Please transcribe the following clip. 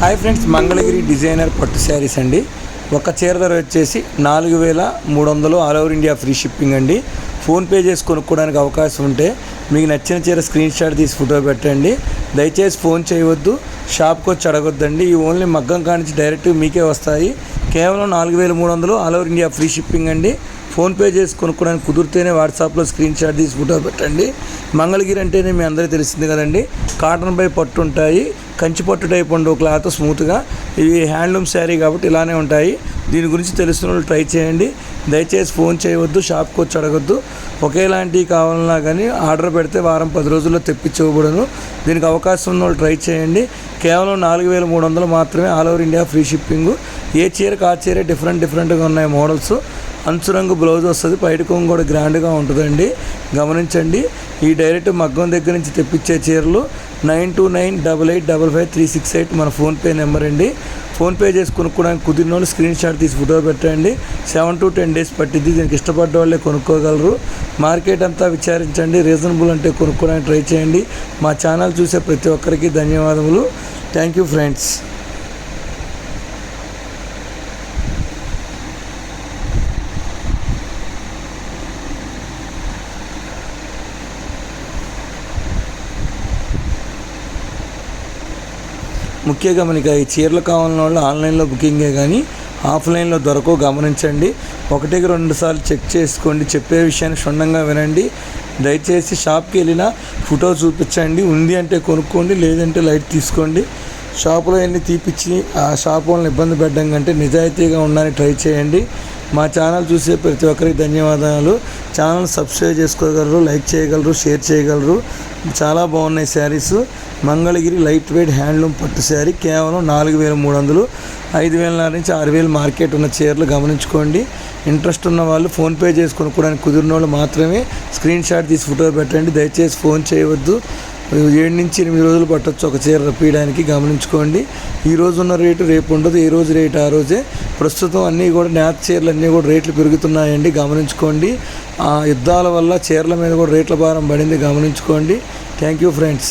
Hi friends, Mangalagiri designer పట్టు శారీస్ అండి. ఒక చీర ధర వచ్చేసి 4300, all over India free shipping అండి. ఫోన్పే చేసి కొనుక్కోవడానికి అవకాశం ఉంటే మీకు నచ్చిన చీర స్క్రీన్ షాట్ తీసి ఫోటో పెట్టండి. దయచేసి ఫోన్ చేయవద్దు, షాప్కి వచ్చి అడగొద్దండి. ఈ ఓన్లీ మగ్గం కానించి డైరెక్ట్ మీకే వస్తాయి. కేవలం 4300, all over India free shipping అండి. ఫోన్పే చేసి కొనుక్కోవడానికి కుదిరితేనే వాట్సాప్లో స్క్రీన్ షాట్ తీసి ఫోటో పెట్టండి. మంగళగిరి అంటేనే మీ అందరికీ తెలిసింది కదండి, కాటన్ బై పట్టు ఉంటాయి, కంచి పట్టు టైప్ ఉండవు, క్లాత్ స్మూత్గా. ఇవి హ్యాండ్లూమ్ శారీ కాబట్టి ఇలానే ఉంటాయి. దీని గురించి తెలుస్తున్న వాళ్ళు ట్రై చేయండి. దయచేసి ఫోన్ చేయవద్దు, షాప్కి వచ్చి అడగొద్దు. ఒకేలాంటివి కావాలన్నా కానీ ఆర్డర్ పెడితే వారం 10 రోజుల్లో తెప్పించబడను. దీనికి అవకాశం ఉన్న వాళ్ళు ట్రై చేయండి. కేవలం 4300 మాత్రమే, all over India free shipping. ఏ చీరకు ఆ చీర డిఫరెంట్గా ఉన్నాయి మోడల్స్. అంచురంగు బ్లౌజ్ వస్తుంది, పైట కొంగు కూడా గ్రాండ్గా ఉంటుందండి, గమనించండి. ఈ డైరెక్ట్ మగ్గం దగ్గర నుంచి తెప్పించే చీరలు 9298855368 మన ఫోన్పే నెంబర్ అండి. ఫోన్పే చేసి కొనుక్కోవడానికి కుదిరిన వాళ్ళు స్క్రీన్ షాట్ తీసి ఫోటో పెట్టండి. 7 to 10 days పట్టిద్ది. దీనికి ఇష్టపడ్డ వాళ్ళే కొనుక్కోగలరు. మార్కెట్ అంతా విచారించండి, రీజనబుల్ అంటే కొనుక్కోవడానికి ట్రై చేయండి. మా ఛానల్ చూసే ప్రతి ఒక్కరికి ధన్యవాదములు. Thank you friends. ముఖ్య గమనిక, ఈ చీరలు కావాలన్న వాళ్ళు ఆన్లైన్లో బుకింగే కానీ ఆఫ్లైన్లో దొరకవు, గమనించండి. 1-2 సార్లు చెక్ చేసుకోండి. చెప్పే విషయాన్ని క్షుణ్ణంగా వినండి. దయచేసి షాప్కి వెళ్ళినా ఫోటో చూపించండి. ఉంది అంటే కొనుక్కోండి, లేదంటే లైట్ తీసుకోండి. షాపులో ఎన్ని తీపిచ్చి ఆ షాప్ వాళ్ళని ఇబ్బంది పెట్టడం కంటే నిజాయితీగా ఉండడానికి ట్రై చేయండి. మా ఛానల్ చూసే ప్రతి ఒక్కరికి ధన్యవాదాలు. ఛానల్ సబ్స్క్రైబ్ చేసుకోగలరు, లైక్ చేయగలరు, షేర్ చేయగలరు. చాలా బాగున్నాయి saris. Mangalagiri light weight handloom పట్టు శారీ కేవలం 4300, 5000 నుంచి 6000 మార్కెట్ ఉన్న చీరలు, గమనించుకోండి. ఇంట్రెస్ట్ ఉన్న వాళ్ళు ఫోన్పే చేసి కొనుక్కోవడానికి కుదిరిన వాళ్ళు మాత్రమే స్క్రీన్ షాట్ తీసి ఫోటో పెట్టండి. దయచేసి ఫోన్ చేయవద్దు. 7 నుంచి 8 రోజులు పట్టవచ్చు ఒక చీర రప్పియడానికి, గమనించుకోండి. ఈ రోజు ఉన్న రేటు రేపు ఉండదు, ఏ రోజు రేటు ఆ రోజే. ప్రస్తుతం అన్నీ కూడా నేత చీరలు అన్నీ కూడా రేట్లు పెరుగుతున్నాయండి, గమనించుకోండి. ఆ యుద్ధాల వల్ల చీరల మీద కూడా రేట్ల భారం పడింది, గమనించుకోండి. Thank you friends.